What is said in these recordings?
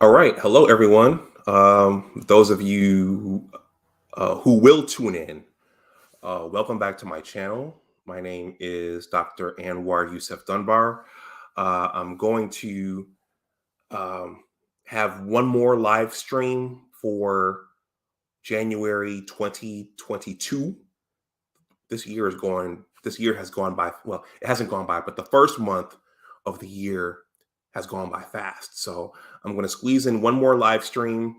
All right. Hello, everyone. Those of you who will tune in, welcome back to my channel. My name is Dr. Anwar Youssef Dunbar. I'm going to um, have one more live stream for January 2022. This year has gone by. Well, it hasn't gone by, but the first month of the year has gone by fast. So I'm going to squeeze in one more live stream.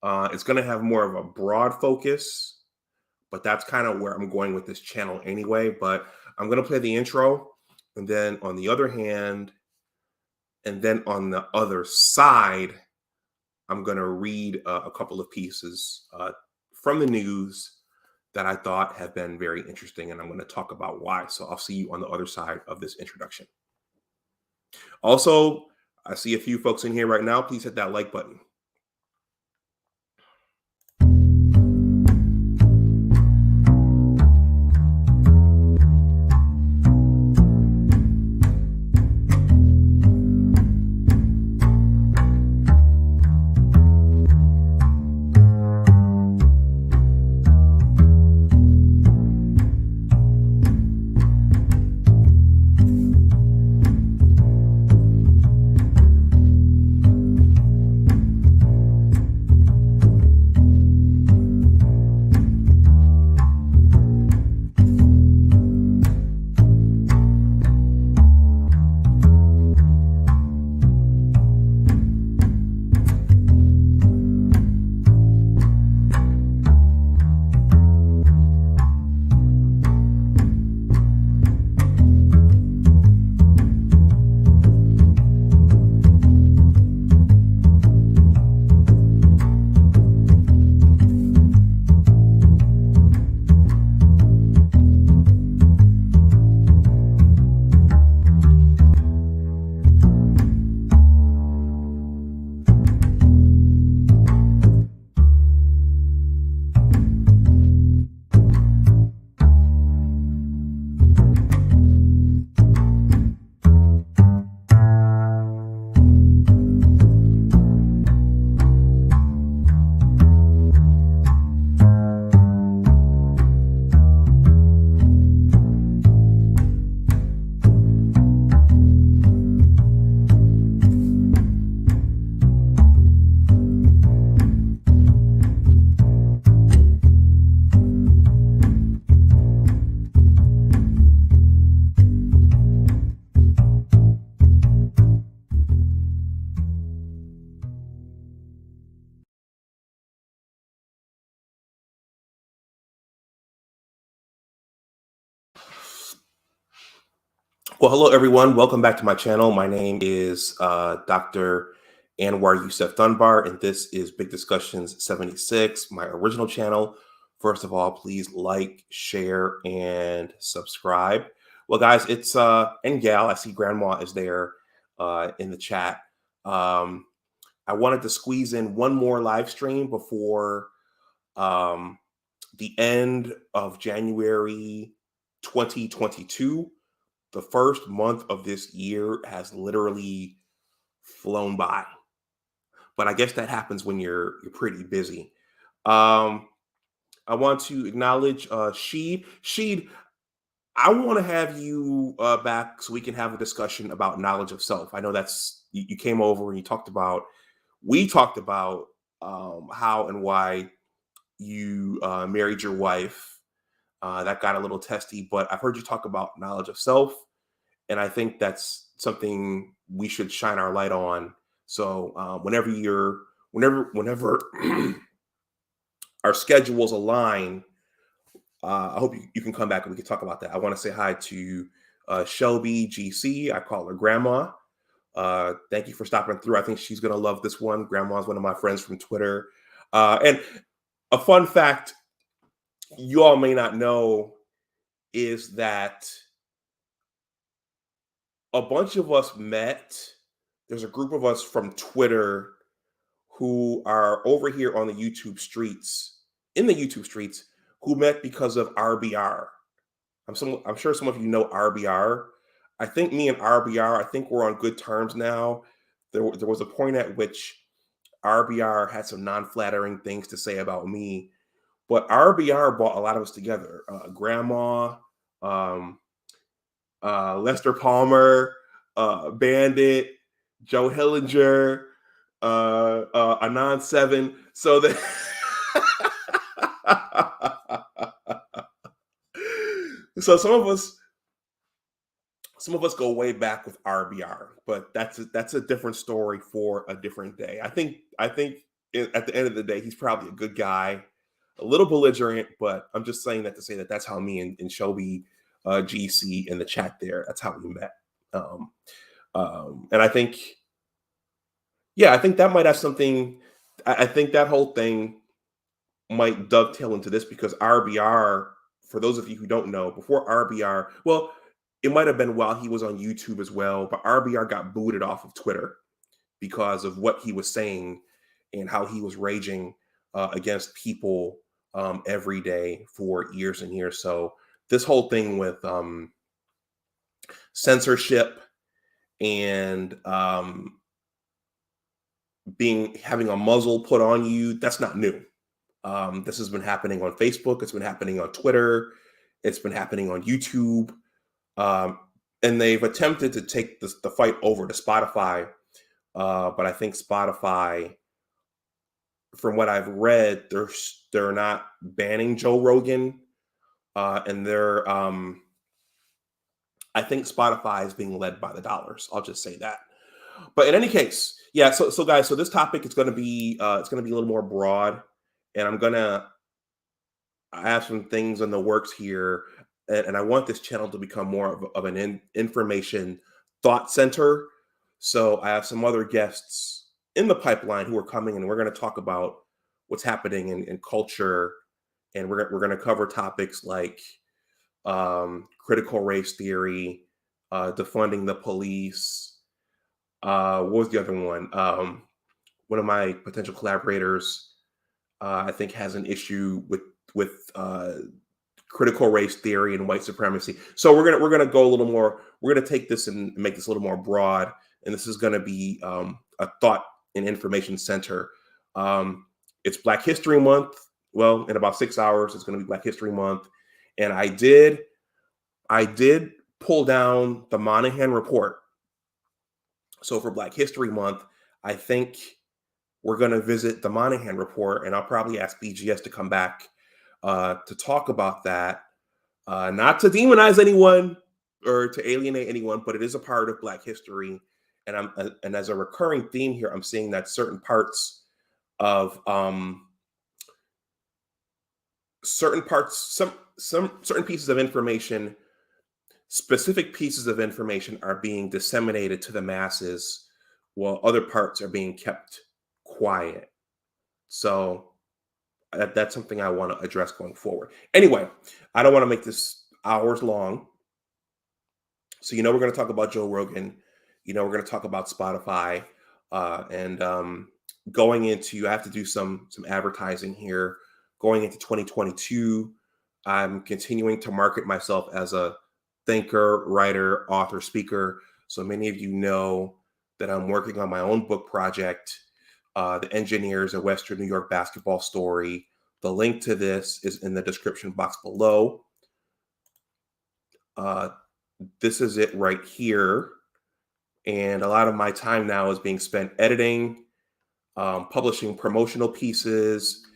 It's going to have more of a broad focus, but that's kind of where I'm going with this channel anyway. But I'm going to play the intro, and then on the other hand, and then on the other side, I'm going to read a couple of pieces from the news that I thought have been very interesting, and I'm going to talk about why. So I'll see you on the other side of this introduction. Also, I see a few folks in here right now. Please hit that like button. Well, hello, everyone. Welcome back to my channel. My name is Dr. Anwar Youssef Dunbar, and this is Big Discussions 76, my original channel. First of all, please like, share, and subscribe. Well, guys, it's and gal, I see Grandma is there in the chat. I wanted to squeeze in one more live stream before um, the end of January 2022. The first month of this year has literally flown by, but I guess that happens when you're pretty busy. Um, I want to acknowledge Sheed. Sheed, I want to have you back so we can have a discussion about knowledge of self. I know you came over and we talked about how and why you married your wife. That got a little testy, but I've heard you talk about knowledge of self, and I think that's something we should shine our light on. So whenever our schedules align, I hope you can come back and we can talk about that. I want to say hi to Shelby GC. I call her Grandma. Thank you for stopping through. I think she's gonna love this one. Grandma's one of my friends from Twitter. And a fun fact you all may not know is that a bunch of us met. There's a group of us from Twitter who are over here on the YouTube streets, in the YouTube streets, who met because of RBR. I'm sure some of you know RBR. I think me and RBR, I think we're on good terms now. There was a point at which RBR had some non-flattering things to say about me, but RBR brought a lot of us together. Grandma, um, Lester Palmer, Bandit, Joe Hillinger, Anon Seven. So that so some of us go way back with RBR, but that's a different story for a different day. I think at the end of the day, he's probably a good guy, a little belligerent, but I'm just saying that to say that that's how me and Shelby GC in the chat there. That's how we met. Um, and I think, yeah, I think that might have something. I think that whole thing might dovetail into this because RBR, for those of you who don't know, before RBR, well, it might have been while he was on YouTube as well, but RBR got booted off of Twitter because of what he was saying and how he was raging against people every day for years and years. So this whole thing with censorship and having a muzzle put on you, that's not new. This has been happening on Facebook. It's been happening on Twitter. It's been happening on YouTube. Um, and they've attempted to take the fight over to Spotify. But I think Spotify, from what I've read, they're not banning Joe Rogan. And I think Spotify is being led by the dollars. I'll just say that. But in any case, yeah. So guys, so this topic is going to be it's going to be a little more broad, and I have some things in the works here, and I want this channel to become more of an information thought center. So I have some other guests in the pipeline who are coming, and we're going to talk about what's happening in culture, and we're going to cover topics like critical race theory, defunding the police. What was the other one? One of my potential collaborators, I think, has an issue with critical race theory and white supremacy. So we're gonna go a little more. We're gonna take this and make this a little more broad, and this is gonna be a thought and information center. It's Black History Month. Well, in about 6 hours, it's gonna be Black History Month, and I did pull down the Monahan report. So for Black History Month, I think we're going to visit the Monahan report, and I'll probably ask BGS to come back to talk about that. Not to demonize anyone or to alienate anyone, but it is a part of Black history. And as a recurring theme here, I'm seeing that certain parts of some certain pieces of information, specific pieces of information, are being disseminated to the masses, while other parts are being kept quiet. So that's something I want to address going forward. Anyway, I don't want to make this hours long. So, we're going to talk about Joe Rogan. We're going to talk about Spotify. And going into, I have to do some advertising here. Going into 2022, I'm continuing to market myself as a thinker, writer, author, speaker. So many of you know that I'm working on my own book project, The Engineers, a Western New York Basketball Story. The link to this is in the description box below. This is it right here. And a lot of my time now is being spent editing, publishing promotional pieces,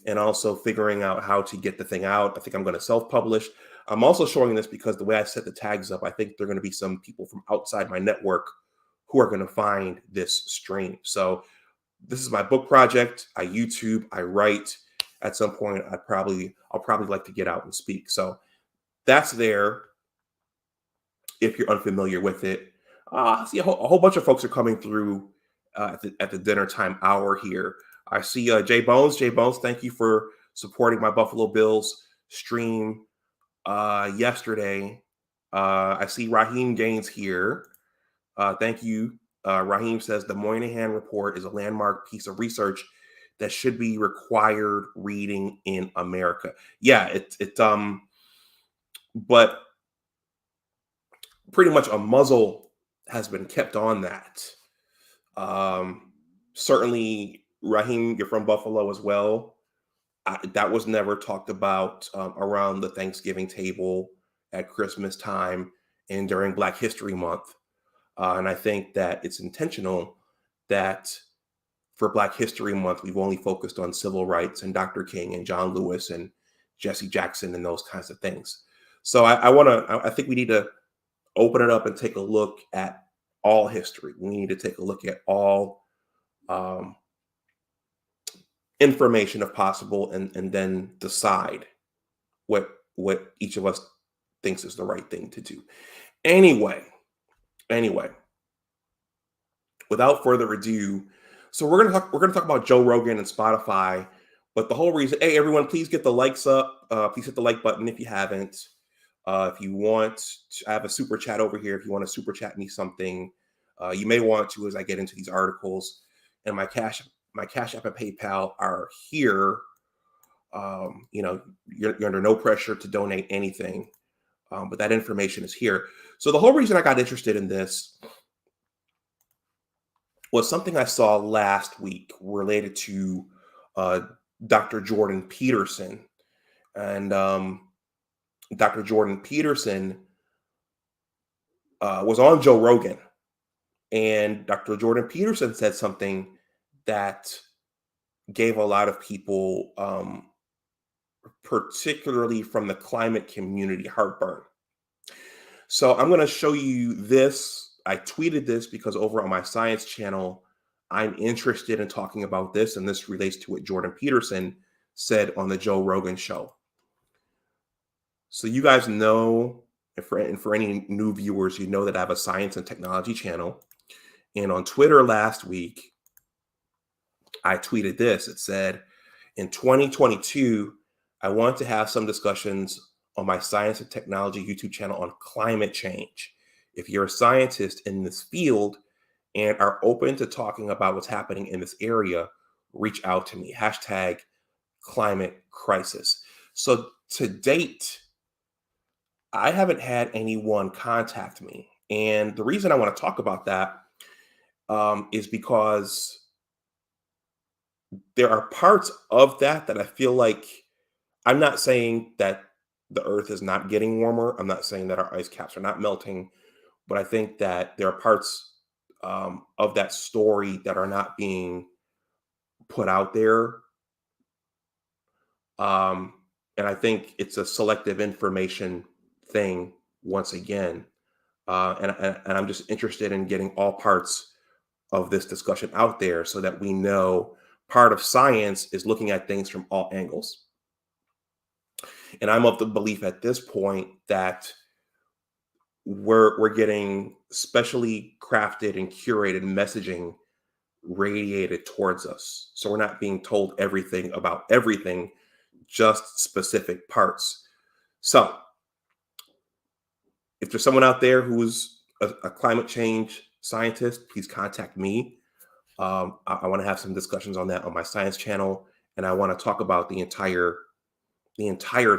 and also figuring out how to get the thing out. I think I'm going to self-publish. I'm also showing this because the way I set the tags up, I think there are going to be some people from outside my network who are going to find this stream. So this is my book project. I YouTube, I write. At some point, I'll probably like to get out and speak. So that's there. If you're unfamiliar with it, I see a whole bunch of folks are coming through at the dinner time hour here. I see Jay Bones. Jay Bones, thank you for supporting my Buffalo Bills stream yesterday. I see Raheem Gaines here. Thank you. Raheem says the Moynihan Report is a landmark piece of research that should be required reading in America. Yeah, but pretty much a muzzle has been kept on that. Certainly Raheem, you're from Buffalo as well. That was never talked about around the Thanksgiving table at Christmas time and during Black History Month. And I think that it's intentional that for Black History Month, we've only focused on civil rights and Dr. King and John Lewis and Jesse Jackson and those kinds of things. So I think we need to open it up and take a look at all history. We need to take a look at all um, information if possible, and then decide what each of us thinks is the right thing to do. Anyway, without further ado, so we're gonna talk about Joe Rogan and Spotify. But the whole reason, hey everyone, please get the likes up. Please hit the like button if you haven't. If you want, I have a super chat over here. If you want to super chat me something, you may want to as I get into these articles. And my cash app and PayPal are here. You're under no pressure to donate anything, but that information is here. So the whole reason I got interested in this was something I saw last week related to uh, Dr. Jordan Peterson. And Dr. Jordan Peterson was on Joe Rogan. And Dr. Jordan Peterson said something that gave a lot of people, particularly from the climate community, heartburn. So I'm going to show you this. I tweeted this because over on my science channel, I'm interested in talking about this, and this relates to what Jordan Peterson said on the Joe Rogan show. So you guys know, and for any new viewers, you know that I have a science and technology channel. And on Twitter last week, I tweeted this. It said, in 2022, I want to have some discussions on my science and technology YouTube channel on climate change. If you're a scientist in this field and are open to talking about what's happening in this area, reach out to me. Hashtag climate crisis. So to date, I haven't had anyone contact me. And the reason I want to talk about that is because there are parts of that I feel like, I'm not saying that the earth is not getting warmer. I'm not saying that our ice caps are not melting, but I think that there are parts of that story that are not being put out there. And I think it's a selective information thing once again. And I'm just interested in getting all parts of this discussion out there so that we know part of science is looking at things from all angles. And I'm of the belief at this point that we're getting specially crafted and curated messaging radiated towards us. So we're not being told everything about everything, just specific parts. So if there's someone out there who's a climate change scientist, please contact me. I want to have some discussions on that on my science channel, and I want to talk about the entire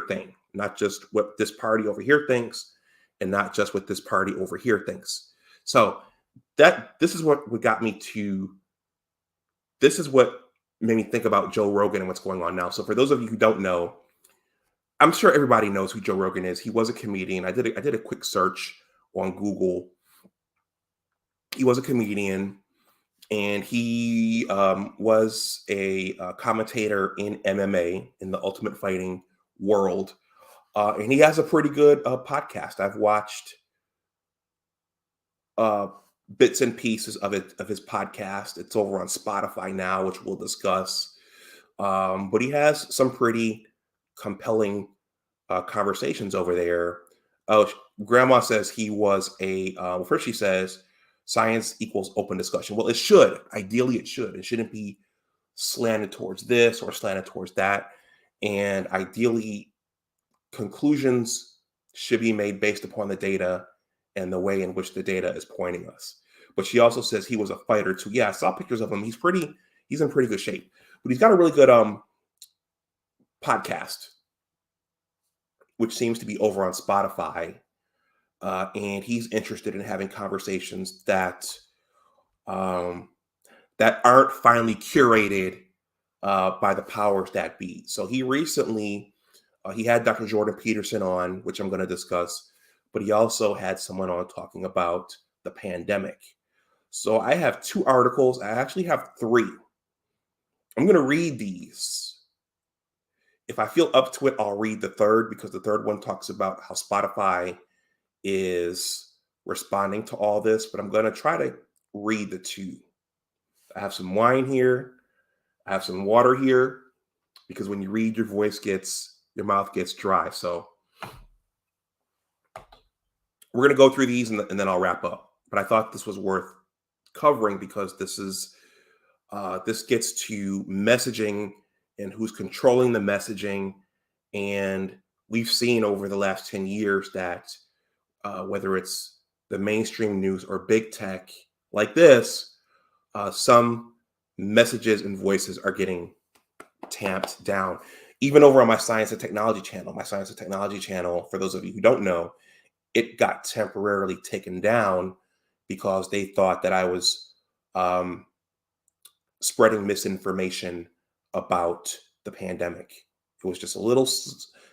thing, not just what this party over here thinks, and not just what this party over here thinks. So this is what made me think about Joe Rogan and what's going on now. So for those of you who don't know, I'm sure everybody knows who Joe Rogan is. He was a comedian. I did a quick search on Google. He was a comedian, and he was a commentator in MMA, in the Ultimate Fighting world. And he has a pretty good podcast. I've watched bits and pieces of his podcast. It's over on Spotify now, which we'll discuss. But he has some pretty compelling conversations over there. Oh, Grandma says he was first she says science equals open discussion. Well, it should. Ideally, it should. It shouldn't be slanted towards this or slanted towards that. And ideally, conclusions should be made based upon the data and the way in which the data is pointing us. But she also says he was a fighter too. Yeah, I saw pictures of him. He's in pretty good shape. But he's got a really good podcast, which seems to be over on Spotify. And he's interested in having conversations that that aren't finally curated by the powers that be. So he recently he had Dr. Jordan Peterson on, which I'm going to discuss, but he also had someone on talking about the pandemic. So I have two articles. I actually have three. I'm going to read these. If I feel up to it, I'll read the third because the third one talks about how Spotify is responding to all this, but I'm going to try to read the two. I have some wine here. I have some water here because when you read, your mouth gets dry. So we're going to go through these and then I'll wrap up. But I thought this was worth covering because this gets to messaging and who's controlling the messaging. And we've seen over the last 10 years that whether it's the mainstream news or big tech like this, some messages and voices are getting tamped down. Even over on my Science and Technology channel, for those of you who don't know, it got temporarily taken down because they thought that I was spreading misinformation about the pandemic. It was just a little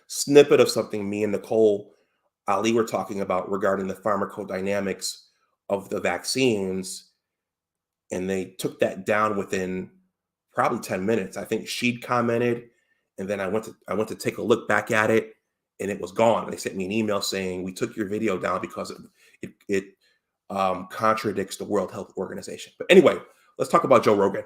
snippet of something me and Nicole Ali were talking about regarding the pharmacodynamics of the vaccines, and they took that down within probably 10 minutes. I think she'd commented, and then I went to take a look back at it, and it was gone. They sent me an email saying we took your video down because it contradicts the World Health Organization. But anyway, let's talk about Joe Rogan.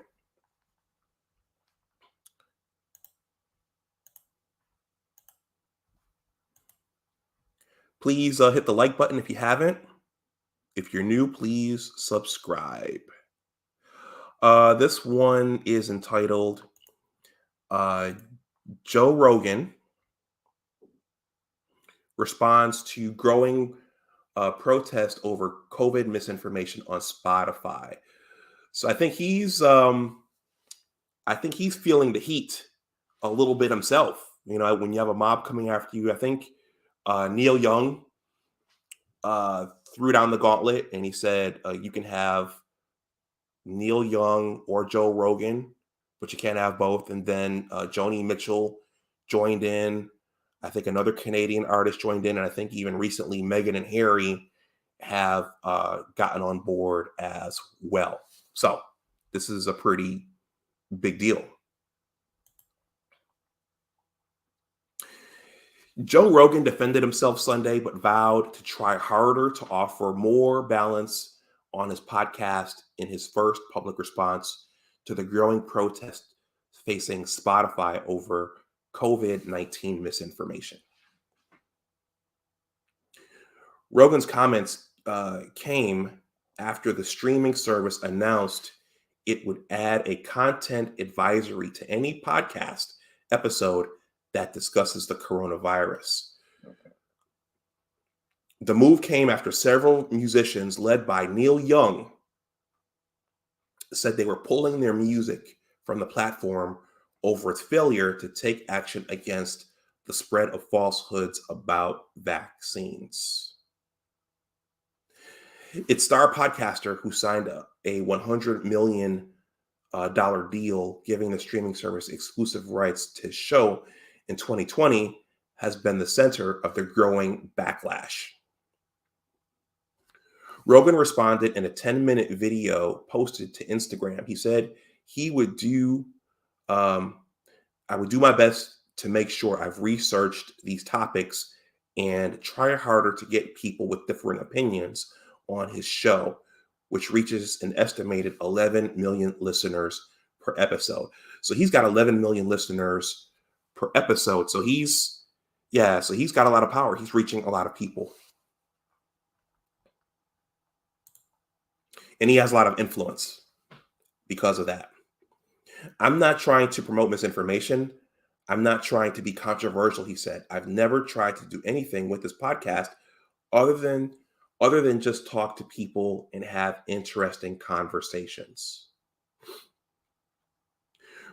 Please hit the like button if you haven't. If you're new, please subscribe. This one is entitled Joe Rogan responds to growing protest over COVID misinformation on Spotify. So I think he's feeling the heat a little bit himself. You know, when you have a mob coming after you, I think Neil Young threw down the gauntlet and he said, you can have Neil Young or Joe Rogan, but you can't have both. And then Joni Mitchell joined in. I think another Canadian artist joined in. And I think even recently, Meghan and Harry have gotten on board as well. So this is a pretty big deal. Joe Rogan defended himself Sunday, but vowed to try harder to offer more balance on his podcast in his first public response to the growing protest facing Spotify over COVID-19 misinformation. Rogan's comments came after the streaming service announced it would add a content advisory to any podcast episode that discusses the coronavirus. Okay. The move came after several musicians led by Neil Young said they were pulling their music from the platform over its failure to take action against the spread of falsehoods about vaccines. It's star podcaster who signed a $100 million deal giving the streaming service exclusive rights to his show in 2020 has been the center of the growing backlash. Rogan responded in a 10-minute video posted to Instagram. He said he would I would do my best to make sure I've researched these topics and try harder to get people with different opinions on his show, which reaches an estimated 11 million listeners per episode. So he's got 11 million listeners per episode. So he's got a lot of power. He's reaching a lot of people. And he has a lot of influence because of that. I'm not trying to promote misinformation. I'm not trying to be controversial, he said. I've never tried to do anything with this podcast other than just talk to people and have interesting conversations.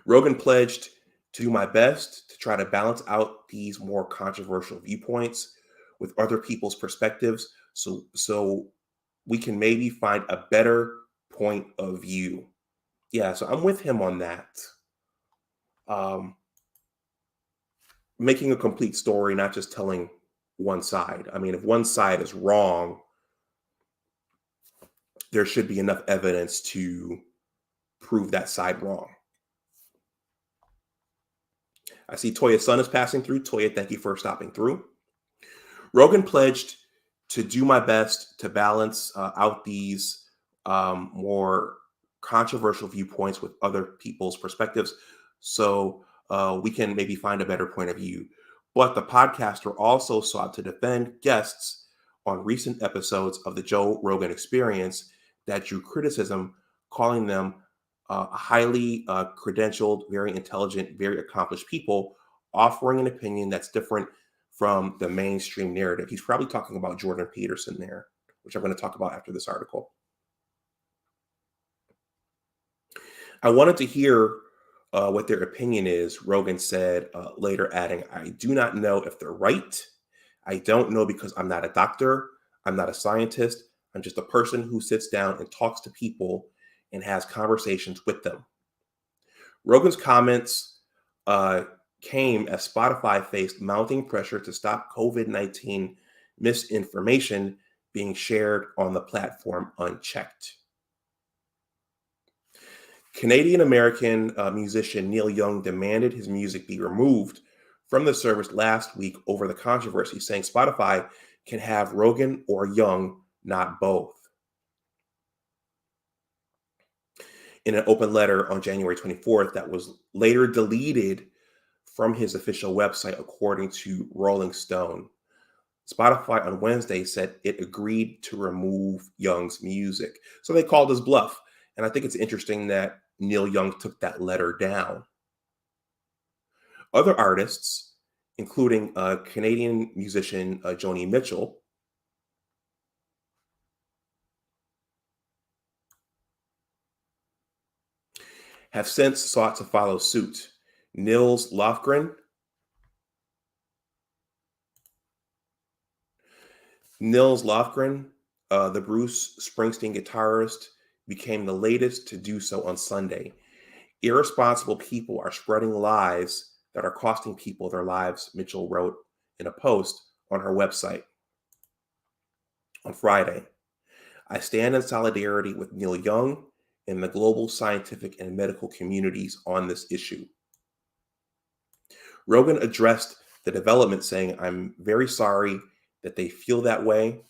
Rogan pledged to do my best to try to balance out these more controversial viewpoints with other people's perspectives so we can maybe find a better point of view. Yeah, so I'm with him on that. Um, Making a complete story, not just telling one side. I mean, if one side is wrong, there should be enough evidence to prove that side wrong. I see Toya's son is passing through. Toya, thank you for stopping through. Rogan pledged to do my best to balance out these more controversial viewpoints with other people's perspectives so we can maybe find a better point of view. But the podcaster also sought to defend guests on recent episodes of the Joe Rogan Experience that drew criticism, calling them highly credentialed, very intelligent, very accomplished people offering an opinion that's different from the mainstream narrative. He's probably talking about Jordan Peterson there, which I'm going to talk about after this article. I wanted to hear what their opinion is, Rogan said later, adding, I do not know if they're right. I don't know because I'm not a doctor. I'm not a scientist. I'm just a person who sits down and talks to people and has conversations with them. Rogan's comments uh, came as Spotify faced mounting pressure to stop COVID-19 misinformation being shared on the platform unchecked. Canadian American musician Neil Young demanded his music be removed from the service last week over the controversy, saying Spotify can have Rogan or Young, not both. In an open letter on January 24th that was later deleted from his official website, according to Rolling Stone. Spotify on Wednesday said it agreed to remove Young's music. So they called his bluff. And I think it's interesting that Neil Young took that letter down. Other artists, including Canadian musician Joni Mitchell, have since sought to follow suit. Nils Lofgren, the Bruce Springsteen guitarist, became the latest to do so on Sunday. Irresponsible people are spreading lies that are costing people their lives, Mitchell wrote in a post on her website on Friday. I stand in solidarity with Neil Young and the global scientific and medical communities on this issue. Rogan addressed the development, saying, I'm very sorry that they feel that way.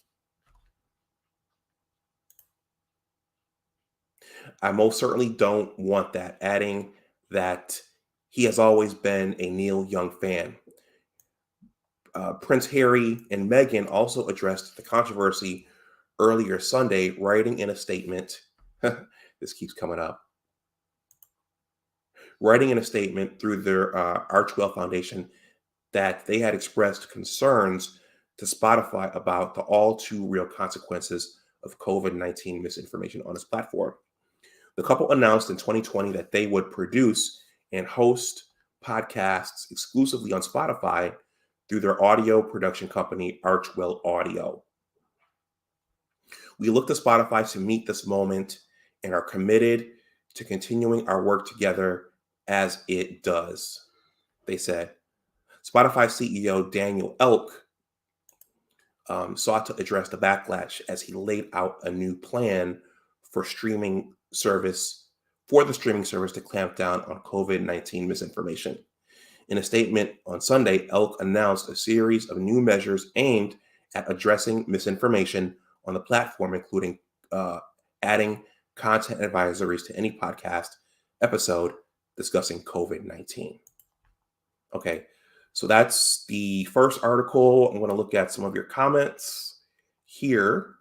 I most certainly don't want that, adding that he has always been a Neil Young fan. Prince Harry and Meghan also addressed the controversy earlier Sunday, writing in a statement. This keeps coming up. Writing in a statement through their Archwell Foundation that they had expressed concerns to Spotify about the all too real consequences of COVID-19 misinformation on its platform. The couple announced in 2020 that they would produce and host podcasts exclusively on Spotify through their audio production company, Archwell Audio. We look to Spotify to meet this moment and are committed to continuing our work together as it does, they said. Spotify CEO Daniel Elk sought to address the backlash as he laid out a new plan for the streaming service to clamp down on COVID-19 misinformation. In a statement on Sunday, Elk announced a series of new measures aimed at addressing misinformation on the platform, including adding content advisories to any podcast episode discussing COVID-19. Okay, so that's the first article. I'm going to look at some of your comments here.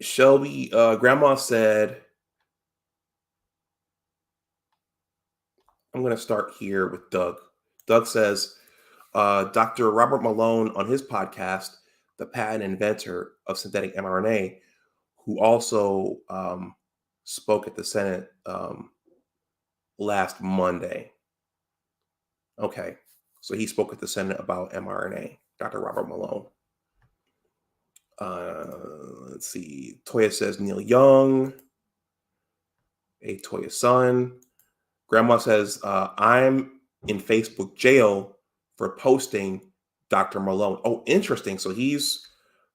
Shelby, Grandma said, I'm going to start here with Doug. Doug says, Dr. Robert Malone on his podcast, the patent inventor of synthetic mRNA, who also spoke at the Senate last Monday. Okay, so he spoke at the Senate about mRNA, Dr. Robert Malone. Let's see. Toya says Neil Young. A Toya's son. Grandma says, I'm in Facebook jail for posting Dr. Malone. Oh, interesting. So he's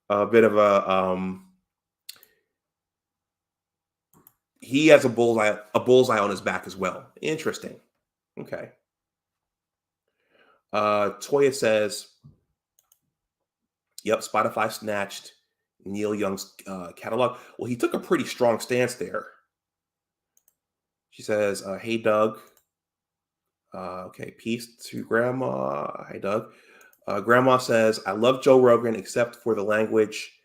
a bit of he has a bullseye on his back as well. Interesting. Okay. Toya says, yep, Spotify snatched Neil Young's catalog. Well, he took a pretty strong stance there. She says, hey, Doug. Okay, peace to Grandma. Hi, Doug. Grandma says, I love Joe Rogan except for the language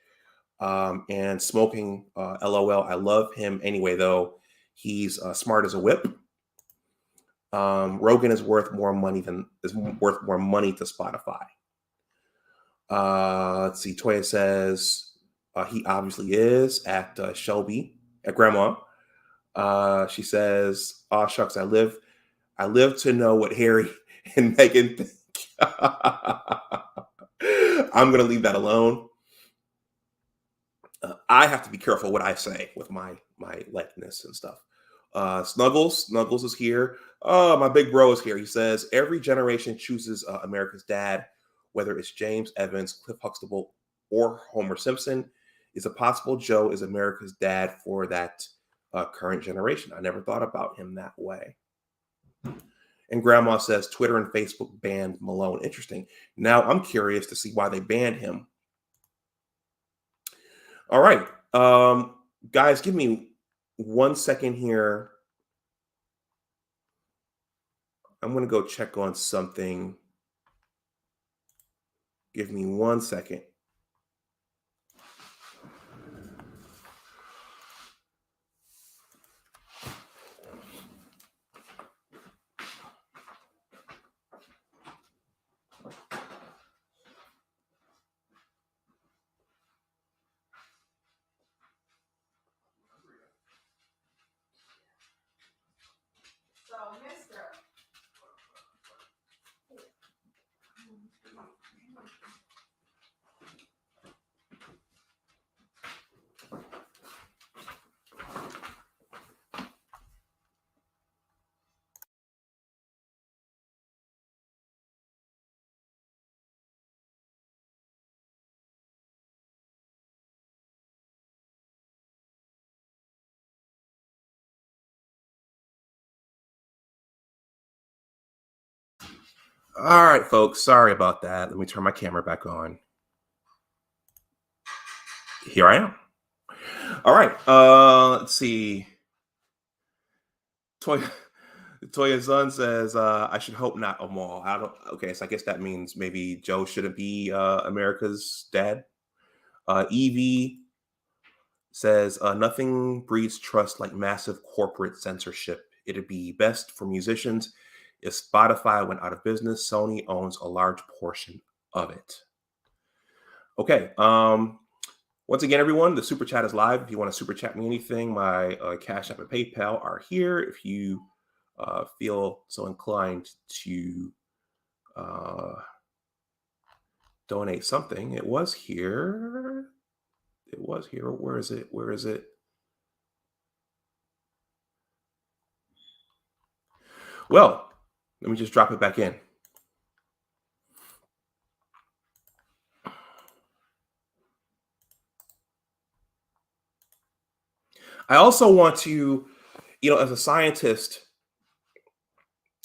and smoking. LOL. I love him anyway, though. He's smart as a whip. Rogan is worth more money to Spotify. Let's see. Toya says he obviously is at Shelby at Grandma. She says, "Oh shucks, I live to know what Harry and Meghan think." I'm gonna leave that alone. I have to be careful what I say with my likeness and stuff. Snuggles is here. Oh, my big bro is here. He says every generation chooses America's dad, whether it's James Evans, Cliff Huxtable, or Homer Simpson. Is it possible Joe is America's dad for that current generation? I never thought about him that way. And Grandma says Twitter and Facebook banned Malone. Interesting. Now I'm curious to see why they banned him. All right. Guys, give me 1 second here. I'm going to go check on something. Give me 1 second. So, mister. All right, folks. Sorry about that. Let me turn my camera back on. Here I am. All right. Let's see. Toya's son says, I should hope not, Amal. I don't. Okay, so I guess that means maybe Joe shouldn't be America's dad. Evie says, nothing breeds trust like massive corporate censorship. It'd be best for musicians if Spotify went out of business. Sony owns a large portion of it. Okay. Once again, everyone, the super chat is live. If you want to super chat me anything, my Cash App and PayPal are here. If you feel so inclined to donate something, it was here. Where is it? Well, let me just drop it back in. I also want to, as a scientist,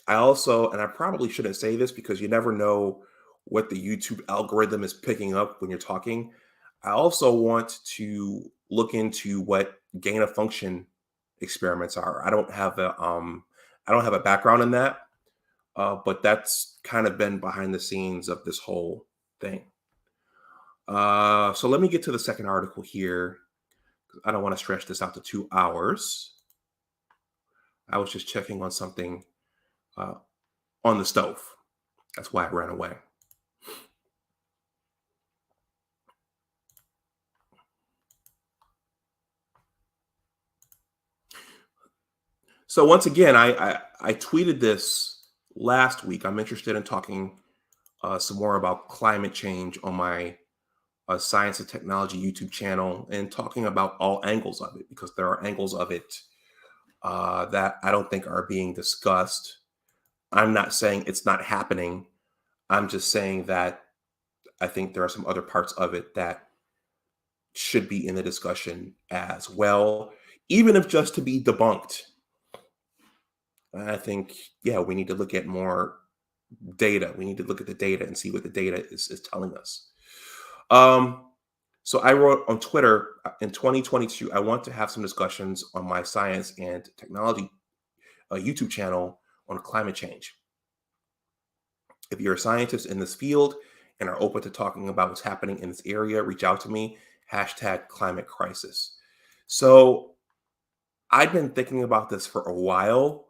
and I probably shouldn't say this because you never know what the YouTube algorithm is picking up when you're talking. I also want to look into what gain of function experiments are. I don't have a background in that, but that's kind of been behind the scenes of this whole thing. So let me get to the second article here. I don't want to stretch this out to 2 hours. I was just checking on something on the stove. That's why I ran away. So once again, I tweeted this last week. I'm interested in talking some more about climate change on my a science and technology YouTube channel and talking about all angles of it, because there are angles of it that I don't think are being discussed. I'm not saying it's not happening. I'm just saying that I think there are some other parts of it that should be in the discussion as well, even if just to be debunked. I think, yeah, we need to look at more data. We need to look at the data and see what the data is telling us. Um, so I wrote on Twitter in 2022, I want to have some discussions on my science and technology YouTube channel on climate change. If you're a scientist in this field and are open to talking about what's happening in this area, reach out to me, hashtag climate crisis. So I've been thinking about this for a while,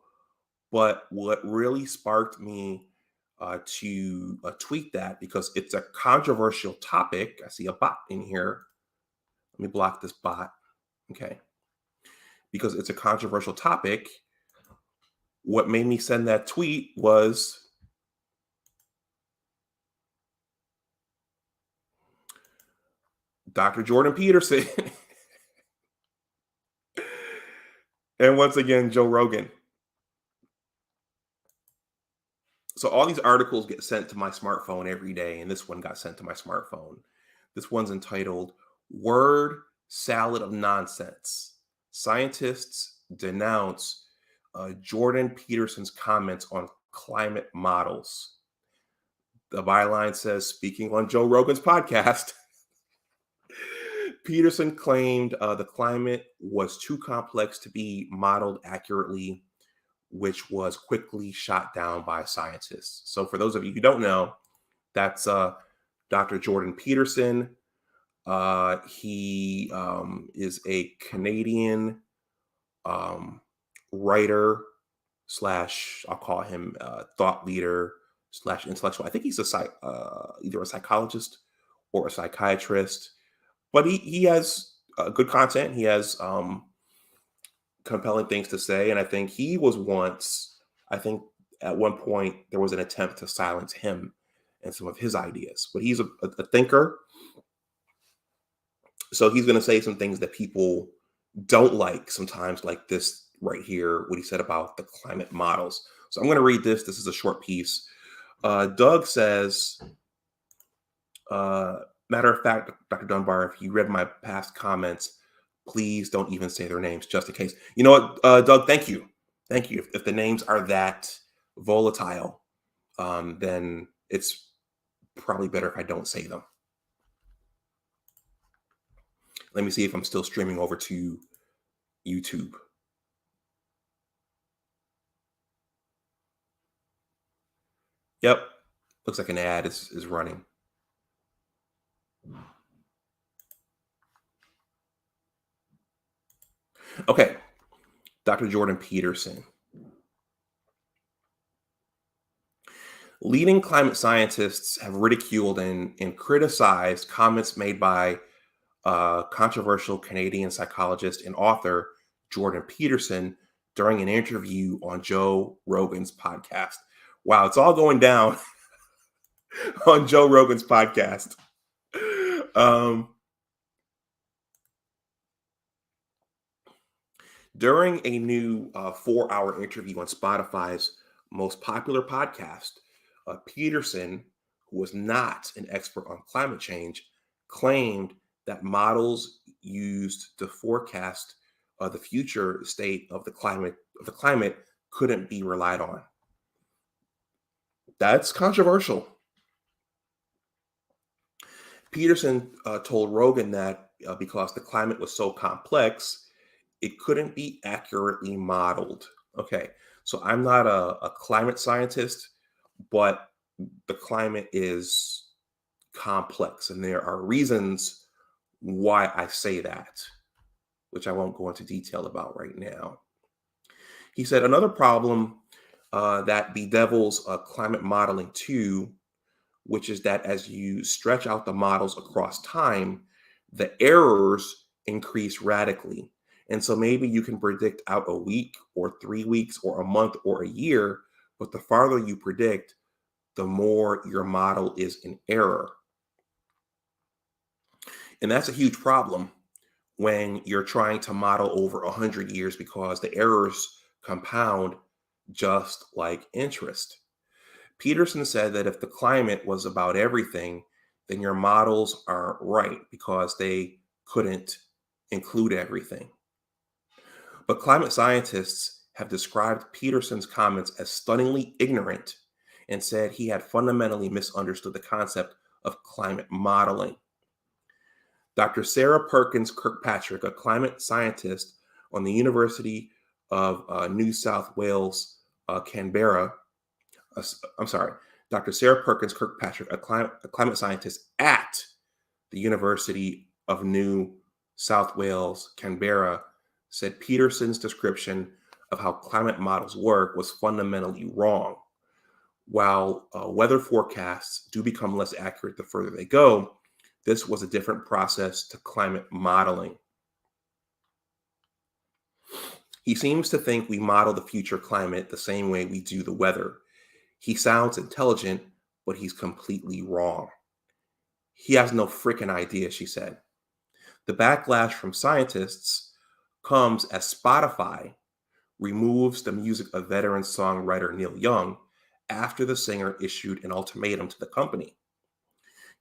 but what really sparked me to tweet that, because it's a controversial topic. I see a bot in here. Let me block this bot. Okay. Because it's a controversial topic. What made me send that tweet was Dr. Jordan Peterson and once again, Joe Rogan. So all these articles get sent to my smartphone every day, and this one got sent to my smartphone. This one's entitled Word Salad of Nonsense. Scientists denounce Jordan Peterson's comments on climate models. The byline says, speaking on Joe Rogan's podcast, Peterson claimed the climate was too complex to be modeled accurately, which was quickly shot down by scientists. So for those of you who don't know, that's Dr. Jordan Peterson. He is a Canadian writer slash, I'll call him thought leader slash intellectual. I think he's either a psychologist or a psychiatrist, but he has good content. He has compelling things to say, and I think he was once. I think at one point there was an attempt to silence him and some of his ideas, but he's a thinker. So he's going to say some things that people don't like sometimes, like this right here, what he said about the climate models. So I'm going to read this. This is a short piece. Doug says, matter of fact, Dr. Dunbar, if you read my past comments, please don't even say their names just in case. You know what, Doug, thank you. Thank you. If the names are that volatile, then it's probably better if I don't say them. Let me see if I'm still streaming over to YouTube. Yep. Looks like an ad is running. Okay. Dr. Jordan Peterson. Leading climate scientists have ridiculed and criticized comments made by controversial Canadian psychologist and author Jordan Peterson during an interview on Joe Rogan's podcast. Wow, it's all going down on Joe Rogan's podcast. During a new 4-hour interview on Spotify's most popular podcast, Peterson, who was not an expert on climate change, claimed that models used to forecast the future state of the climate couldn't be relied on. That's controversial. Peterson told Rogan that because the climate was so complex, it couldn't be accurately modeled. Okay, so I'm not a climate scientist, but the climate is complex, and there are reasons why I say that, which I won't go into detail about right now. He said another problem that bedevils climate modeling too, which is that as you stretch out the models across time, the errors increase radically. And so maybe you can predict out a week or 3 weeks or a month or a year, but the farther you predict, the more your model is in error. And that's a huge problem when you're trying to model over 100 years because the errors compound just like interest. Peterson said that if the climate was about everything, then your models aren't right because they couldn't include everything. But climate scientists have described Peterson's comments as stunningly ignorant and said he had fundamentally misunderstood the concept of climate modeling. Dr. Sarah Perkins Kirkpatrick, a climate scientist on the University of New South Wales, Canberra, I'm sorry, Dr. Sarah Perkins Kirkpatrick, a climate scientist at the University of New South Wales, Canberra, said Peterson's description of how climate models work was fundamentally wrong. While weather forecasts do become less accurate the further they go, this was a different process to climate modeling. He seems to think we model the future climate the same way we do the weather. He sounds intelligent, but he's completely wrong. He has no freaking idea, she said. The backlash from scientists comes as Spotify removes the music of veteran songwriter Neil Young after the singer issued an ultimatum to the company.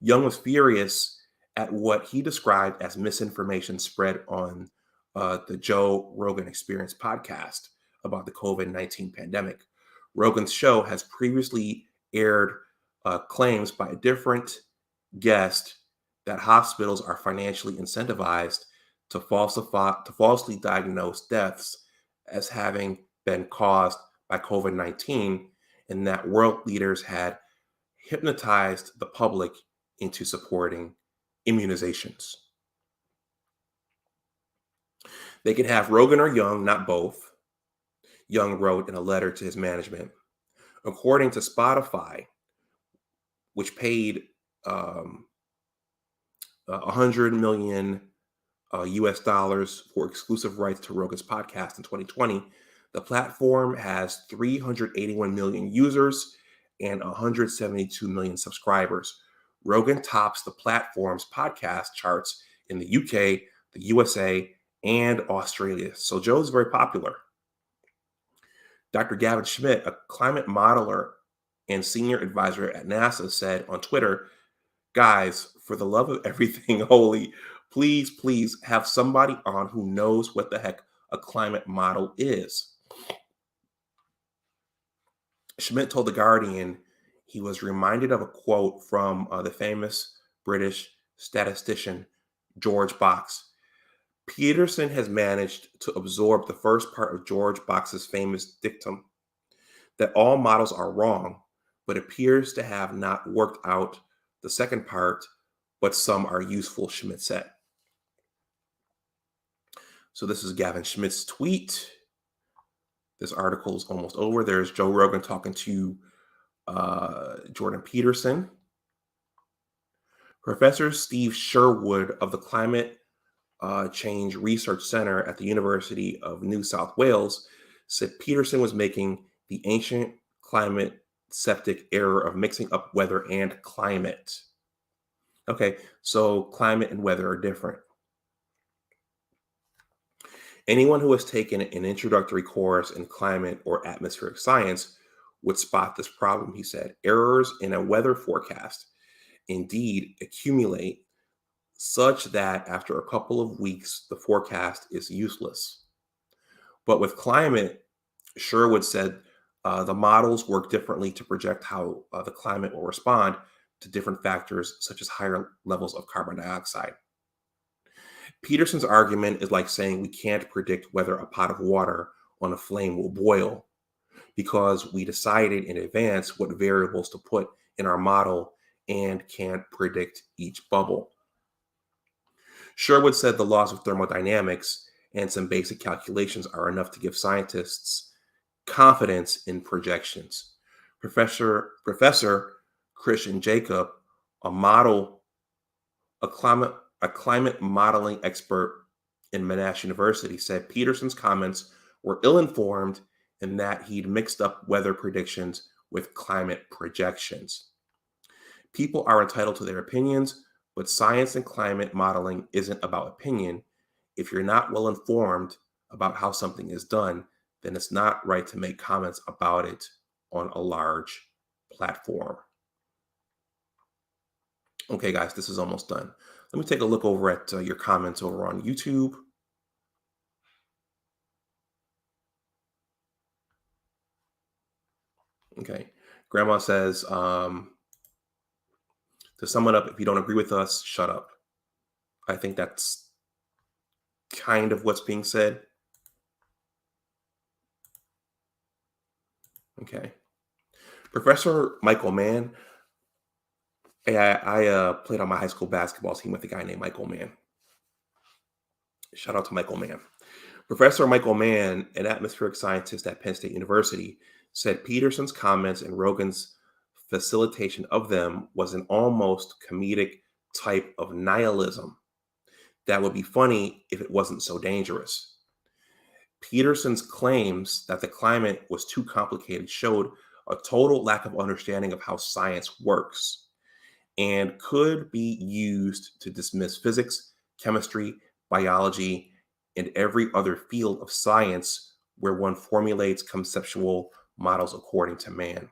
Young was furious at what he described as misinformation spread on the Joe Rogan Experience podcast about the COVID-19 pandemic. Rogan's show has previously aired claims by a different guest that hospitals are financially incentivized to falsely diagnose deaths as having been caused by COVID-19, and that world leaders had hypnotized the public into supporting immunizations. They could have Rogan or Young, not both, Young wrote in a letter to his management. According to Spotify, which paid 100 million US dollars for exclusive rights to Rogan's podcast in 2020, the platform has 381 million users and 172 million subscribers. Rogan tops the platform's podcast charts in the UK, the USA, and Australia. So Joe's very popular. Dr. Gavin Schmidt, a climate modeler and senior advisor at NASA, said on Twitter, "Guys, for the love of everything holy, please have somebody on who knows what the heck a climate model is." Schmidt told The Guardian he was reminded of a quote from the famous British statistician George Box. Peterson has managed to absorb the first part of George Box's famous dictum that all models are wrong, but appears to have not worked out the second part, but some are useful, Schmidt said. So this is Gavin Schmidt's tweet. This article is almost over. There's Joe Rogan talking to Jordan Peterson. Professor Steve Sherwood of the Climate Change Research Center at the University of New South Wales said Peterson was making the ancient climate septic error of mixing up weather and climate. Okay, so climate and weather are different. Anyone who has taken an introductory course in climate or atmospheric science would spot this problem, he said. Errors in a weather forecast indeed accumulate such that after a couple of weeks, the forecast is useless. But with climate, Sherwood said the models work differently to project how the climate will respond to different factors, such as higher levels of carbon dioxide. Peterson's argument is like saying we can't predict whether a pot of water on a flame will boil because we decided in advance what variables to put in our model and can't predict each bubble. Sherwood said the laws of thermodynamics and some basic calculations are enough to give scientists confidence in projections. Professor Christian Jacob, a climate modeling expert in Monash University, said Peterson's comments were ill-informed and that he'd mixed up weather predictions with climate projections. People are entitled to their opinions, But science and climate modeling isn't about opinion. If you're not well informed about how something is done, then it's not right to make comments about it on a large platform. Okay, guys, this is almost done. Let me take a look over at your comments over on YouTube. Okay. Grandma says, to sum it up, if you don't agree with us, shut up. I think that's kind of what's being said. Okay. Professor Michael Mann. Hey, I played on my high school basketball team with a guy named Michael Mann. Shout out to Michael Mann. Professor Michael Mann, an atmospheric scientist at Penn State University, said Peterson's comments and Rogan's facilitation of them was an almost comedic type of nihilism that would be funny if it wasn't so dangerous. Peterson's claims that the climate was too complicated showed a total lack of understanding of how science works and could be used to dismiss physics, chemistry, biology, and every other field of science where one formulates conceptual models according to man.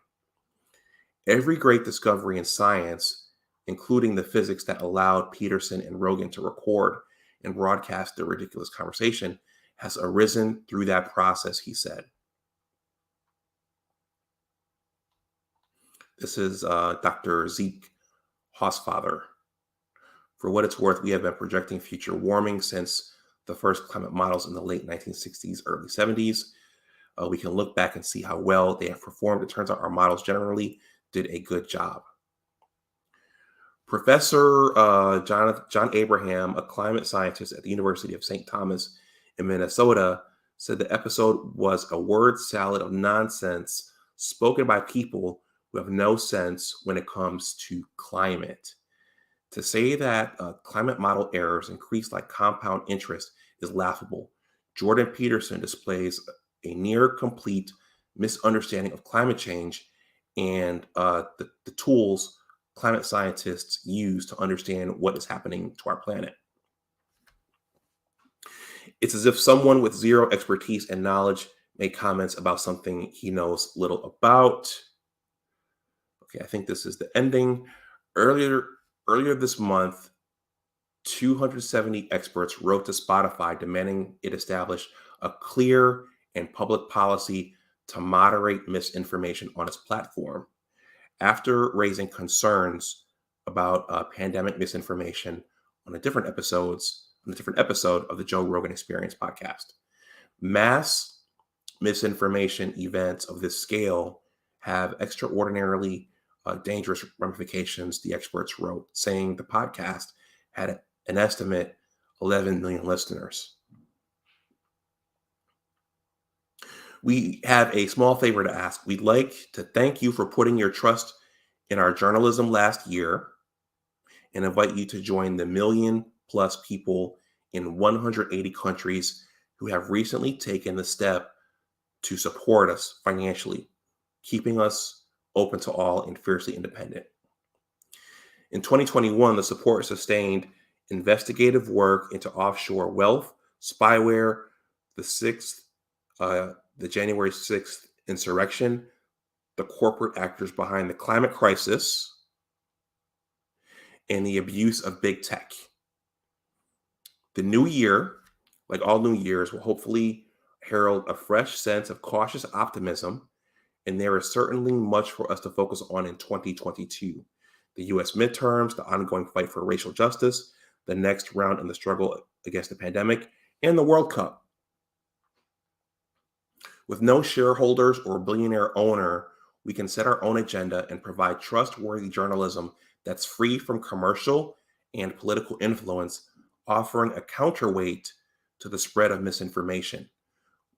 Every great discovery in science, including the physics that allowed Peterson and Rogan to record and broadcast their ridiculous conversation, has arisen through that process, he said. This is Dr. Zeke Hausfather. For what it's worth, we have been projecting future warming since the first climate models in the late 1960s, early 70s. We can look back and see how well they have performed. It turns out our models generally did a good job. Professor John Abraham, a climate scientist at the University of St. Thomas in Minnesota, said the episode was a word salad of nonsense spoken by people who have no sense when it comes to climate. To say that climate model errors increase like compound interest is laughable. Jordan Peterson displays a near complete misunderstanding of climate change and the tools climate scientists use to understand what is happening to our planet. It's as if someone with zero expertise and knowledge made comments about something he knows little about. Okay, I think this is the ending. Earlier this month, 270 experts wrote to Spotify demanding it establish a clear and public policy to moderate misinformation on its platform after raising concerns about pandemic misinformation on a different episode of the Joe Rogan Experience podcast. Mass misinformation events of this scale have extraordinarily dangerous ramifications, the experts wrote, saying the podcast had an estimate 11 million listeners. We have a small favor to ask. We'd like to thank you for putting your trust in our journalism last year and invite you to join the million-plus people in 180 countries who have recently taken the step to support us financially, keeping us open to all and fiercely independent. In 2021, the support sustained investigative work into offshore wealth, spyware, the January 6th insurrection, the corporate actors behind the climate crisis, and the abuse of big tech. The new year, like all new years, will hopefully herald a fresh sense of cautious optimism, and there is certainly much for us to focus on in 2022. The US midterms, the ongoing fight for racial justice, the next round in the struggle against the pandemic, and the World Cup. With no shareholders or billionaire owner, we can set our own agenda and provide trustworthy journalism that's free from commercial and political influence, offering a counterweight to the spread of misinformation.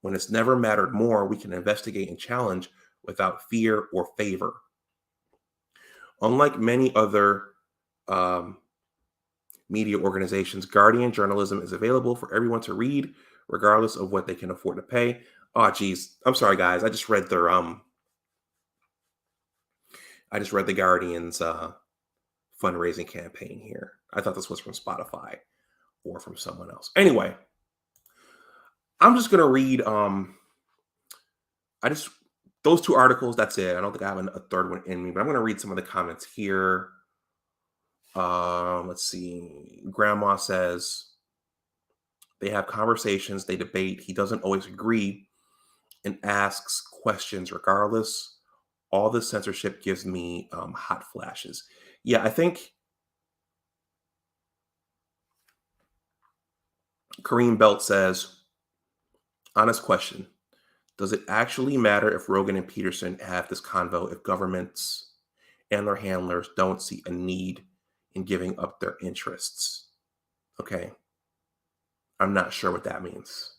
When it's never mattered more, we can investigate and challenge without fear or favor. Unlike many other media organizations, Guardian journalism is available for everyone to read, regardless of what they can afford to pay. Oh, geez, I'm sorry, guys. I just read the Guardian's fundraising campaign here. I thought this was from Spotify or from someone else. Anyway, I'm just gonna read I just those two articles, that's it. I don't think I have a third one in me, but I'm gonna read some of the comments here. Let's see. Grandma says they have conversations, they debate. He doesn't always agree and asks questions regardless. All the censorship gives me hot flashes. Yeah, I think Kareem Belt says, honest question. Does it actually matter if Rogan and Peterson have this convo if governments and their handlers don't see a need in giving up their interests? Okay. I'm not sure what that means.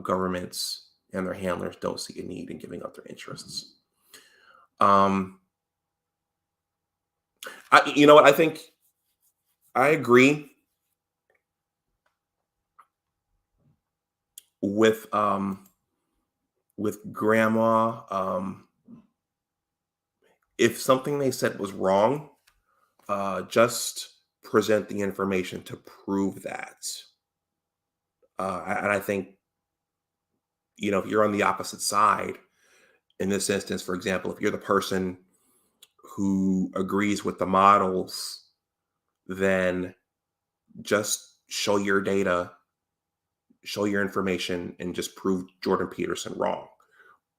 Governments and their handlers don't see a need in giving up their interests. You know what? I think I agree with grandma. If something they said was wrong, just present the information to prove that. And I think, if you're on the opposite side, in this instance, for example, if you're the person who agrees with the models, then just show your data, show your information, and just prove Jordan Peterson wrong.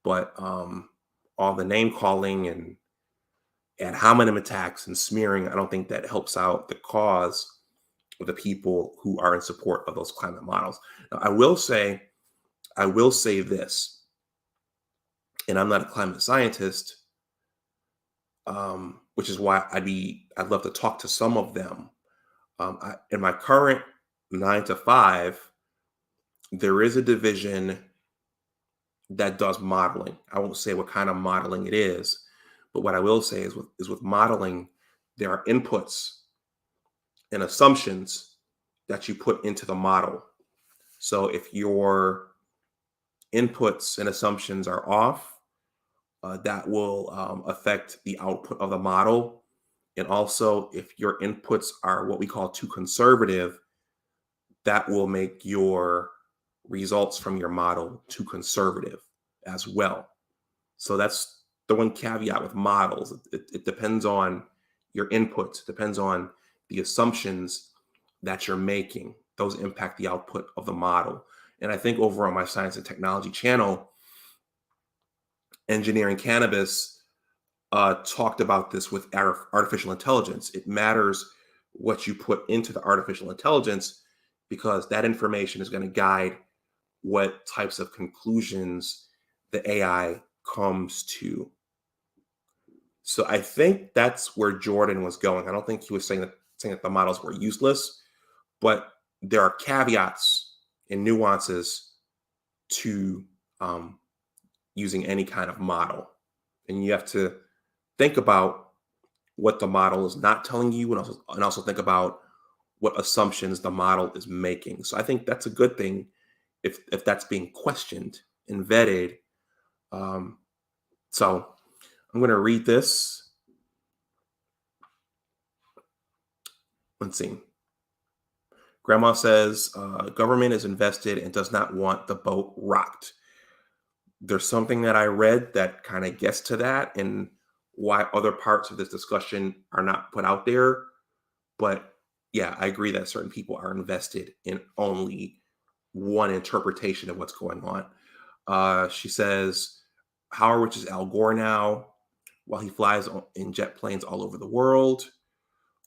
But all the name calling and ad hominem attacks and smearing, I don't think that helps out the cause of the people who are in support of those climate models. Now, I will say this, and I'm not a climate scientist, which is why I'd love to talk to some of them. In my current 9 to 5, there is a division that does modeling. I won't say what kind of modeling it is, but what I will say is with modeling, there are inputs and assumptions that you put into the model. So if your inputs and assumptions are off, that will affect the output of the model. And also, if your inputs are what we call too conservative, that will make your results from your model too conservative as well. So that's the one caveat with models. It depends on your inputs, it depends on the assumptions that you're making. Those impact the output of the model. And I think over on my science and technology channel, Engineering Cannabis talked about this with artificial intelligence. It matters what you put into the artificial intelligence because that information is going to guide what types of conclusions the AI comes to. So I think that's where Jordan was going. I don't think he was saying that the models were useless, but there are caveats and nuances to using any kind of model, and you have to think about what the model is not telling you, and also think about what assumptions the model is making. So I think that's a good thing if that's being questioned and vetted. So I'm going to read this. Let's see. Grandma says, government is invested and does not want the boat rocked. There's something that I read that kind of gets to that and why other parts of this discussion are not put out there. But yeah, I agree that certain people are invested in only one interpretation of what's going on. She says, how rich is Al Gore now while he flies in jet planes all over the world?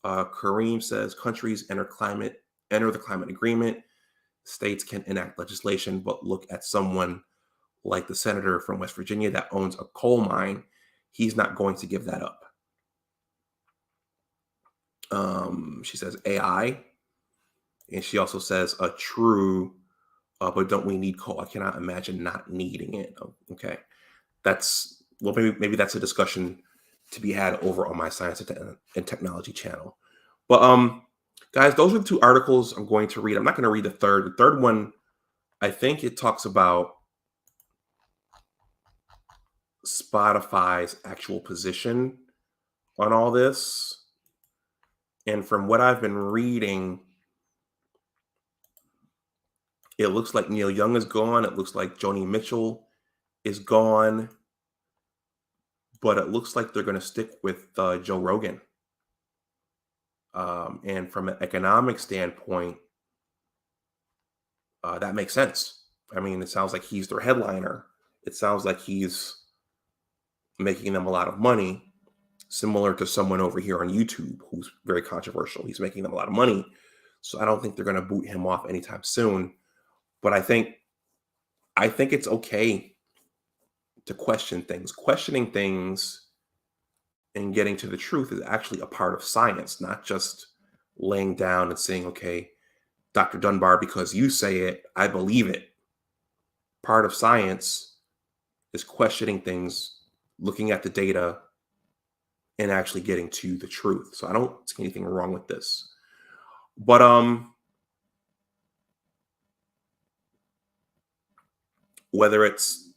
Kareem says, countries enter the climate agreement. States can enact legislation, but look at someone like the senator from West Virginia that owns a coal mine. He's not going to give that up. She says AI. And she also says true, but don't we need coal? I cannot imagine not needing it. Okay. Maybe that's a discussion to be had over on my science and technology channel. But guys, those are the 2 articles I'm going to read. I'm not going to read the third. The third one, I think it talks about Spotify's actual position on all this. And from what I've been reading, it looks like Neil Young is gone. It looks like Joni Mitchell is gone. But it looks like they're going to stick with Joe Rogan. And from an economic standpoint, that makes sense. I mean, it sounds like he's their headliner. It sounds like he's making them a lot of money, similar to someone over here on YouTube who's very controversial. He's making them a lot of money. So I don't think they're going to boot him off anytime soon. But I think it's okay to question things. Questioning things and getting to the truth is actually a part of science, not just laying down and saying, okay, Dr. Dunbar, because you say it, I believe it. Part of science is questioning things, looking at the data, and actually getting to the truth. So I don't see anything wrong with this. But whether it's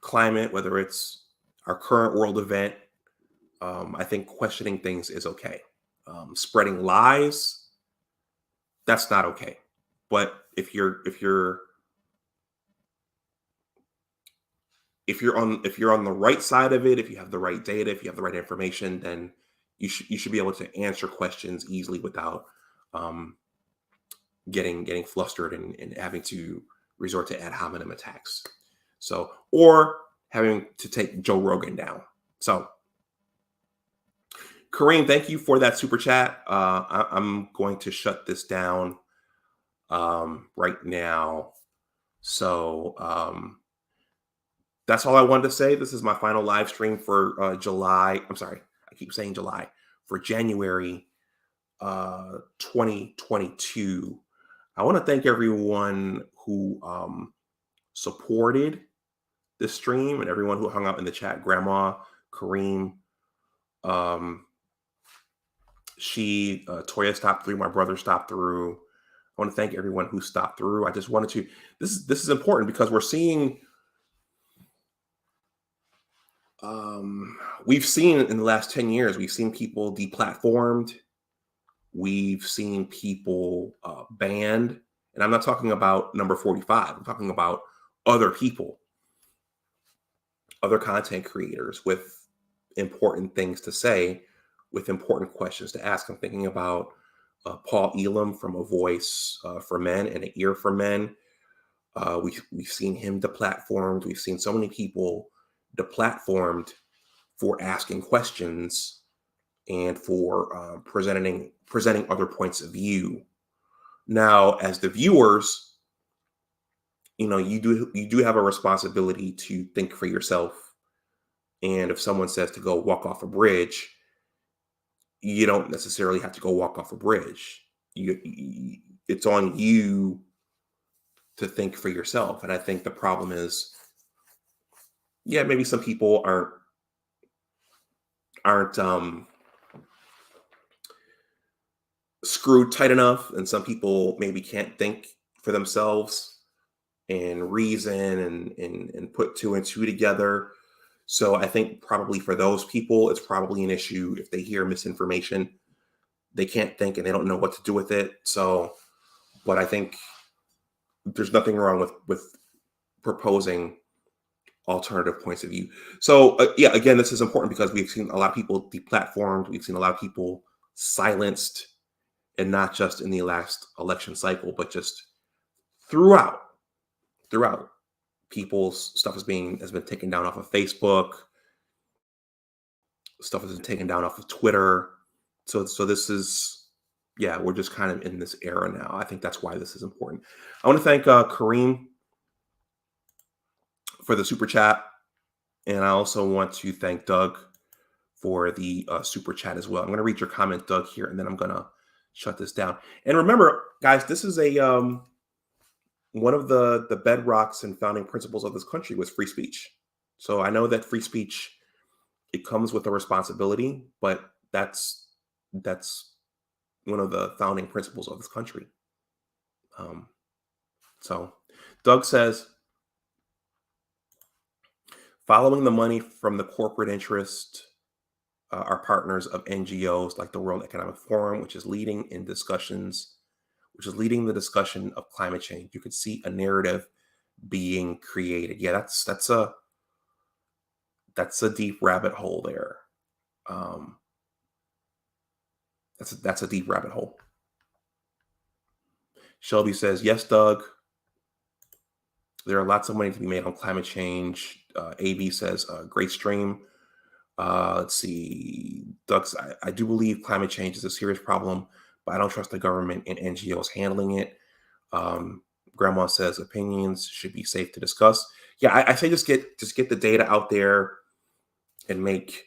climate, whether it's our current world event, I think questioning things is okay. Spreading lies, that's not okay. But if you're on the right side of it, if you have the right data, if you have the right information, then you should be able to answer questions easily without um, getting flustered and having to resort to ad hominem attacks. So, or having to take Joe Rogan down. So, Kareem, thank you for that super chat. I'm going to shut this down right now. So, that's all I wanted to say. This is my final live stream for July. I'm sorry, I keep saying July, for January 2022. I want to thank everyone who supported this stream and everyone who hung out in the chat. Grandma, Kareem, um, Toya stopped through. My brother stopped through. I want to thank everyone who stopped through. I just wanted to. This is important because we're seeing. We've seen in the last 10 years, we've seen people deplatformed. We've seen people banned. And I'm not talking about number 45. I'm talking about other people, other content creators with important things to say, with important questions to ask. I'm thinking about Paul Elam from A Voice for Men and An Ear for Men. We've seen him deplatformed. We've seen so many people deplatformed for asking questions and for presenting other points of view. Now, as the viewers, you do have a responsibility to think for yourself. And if someone says to go walk off a bridge, you don't necessarily have to go walk off a bridge. It's on you to think for yourself. And I think the problem is, yeah, maybe some people aren't screwed tight enough, and some people maybe can't think for themselves and reason and put two and two together. So I think probably for those people, it's probably an issue if they hear misinformation. They can't think and they don't know what to do with it. So, but I think there's nothing wrong with proposing alternative points of view. So yeah, again, this is important because we've seen a lot of people deplatformed. We've seen a lot of people silenced, and not just in the last election cycle, but just throughout. People's stuff has been taken down off of Facebook. Stuff has been taken down off of Twitter. So this is, yeah, we're just kind of in this era now. I think that's why this is important. I want to thank Kareem for the super chat, and I also want to thank Doug for the super chat as well. I'm going to read your comment, Doug, here, and then I'm going to shut this down. And remember, guys, this is a one of the bedrocks and founding principles of this country was free speech. So I know that free speech, it comes with a responsibility, but that's one of the founding principles of this country. So Doug says, following the money from the corporate interest are partners of NGOs like the World Economic Forum, which is leading the discussion of climate change. You could see a narrative being created. Yeah, that's a deep rabbit hole there. That's a deep rabbit hole. Shelby says, yes, Doug. There are lots of money to be made on climate change. AB says, great stream. Let's see. Doug, I do believe climate change is a serious problem, but I don't trust the government and NGOs handling it. Grandma says opinions should be safe to discuss. Yeah, I say just get the data out there and make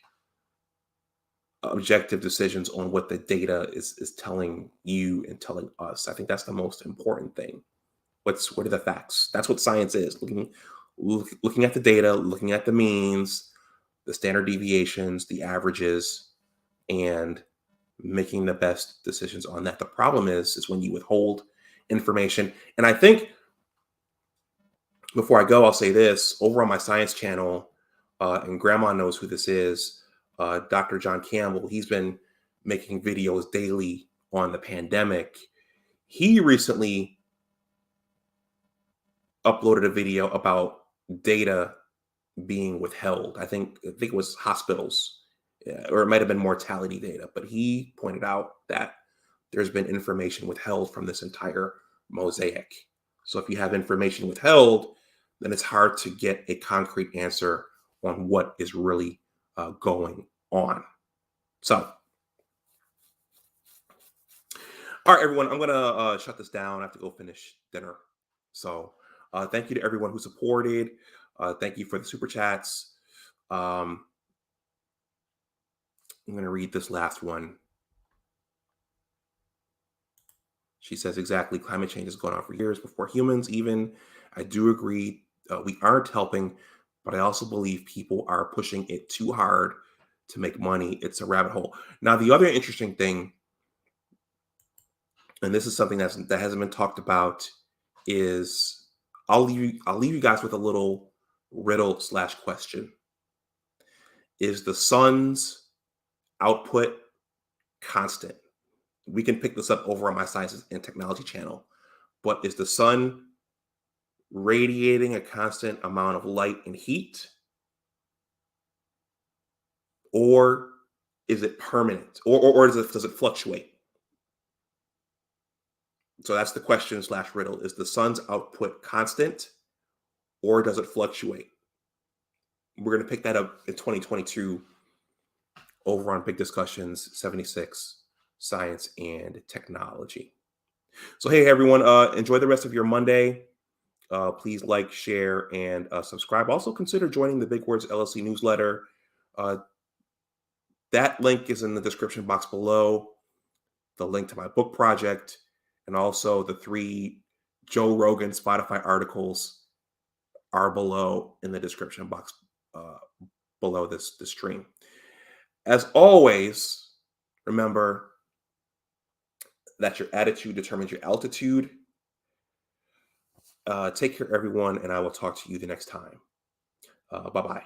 objective decisions on what the data is telling you and telling us. I think that's the most important thing. What are the facts? That's what science is. Looking at the data, looking at the means, the standard deviations, the averages, and making the best decisions on that. The problem is when you withhold information. And I think before I go, I'll say this over on my science channel, and Grandma knows who this is, Dr. John Campbell. He's been making videos daily on the pandemic. He recently uploaded a video about data being withheld. I think it was hospitals, or it might have been mortality data, but he pointed out that there's been information withheld from this entire mosaic. So if you have information withheld, then it's hard to get a concrete answer on what is really going on. So, all right, everyone, I'm going to shut this down. I have to go finish dinner. So thank you to everyone who supported. Thank you for the super chats. I'm going to read this last one. She says, exactly, climate change has gone on for years before humans even. I do agree we aren't helping, but I also believe people are pushing it too hard to make money. It's a rabbit hole. Now, the other interesting thing, and this is something that hasn't been talked about, is I'll leave you guys with a little riddle / question. Is the sun's output constant? We can pick this up over on my Science and Technology channel. But is the sun radiating a constant amount of light and heat? Or is it permanent? Or does it fluctuate? So that's the question / riddle. Is the sun's output constant or does it fluctuate? We're going to pick that up in 2022 over on Big Discussions 76, Science and Technology. So, hey, everyone, enjoy the rest of your Monday. Please like, share, and subscribe. Also, consider joining the Big Words LLC newsletter. That link is in the description box below. The link to my book project, and also the 3 Joe Rogan Spotify articles are below in the description box below this stream. As always, remember that your attitude determines your altitude. Take care, everyone, and I will talk to you the next time. Bye-bye.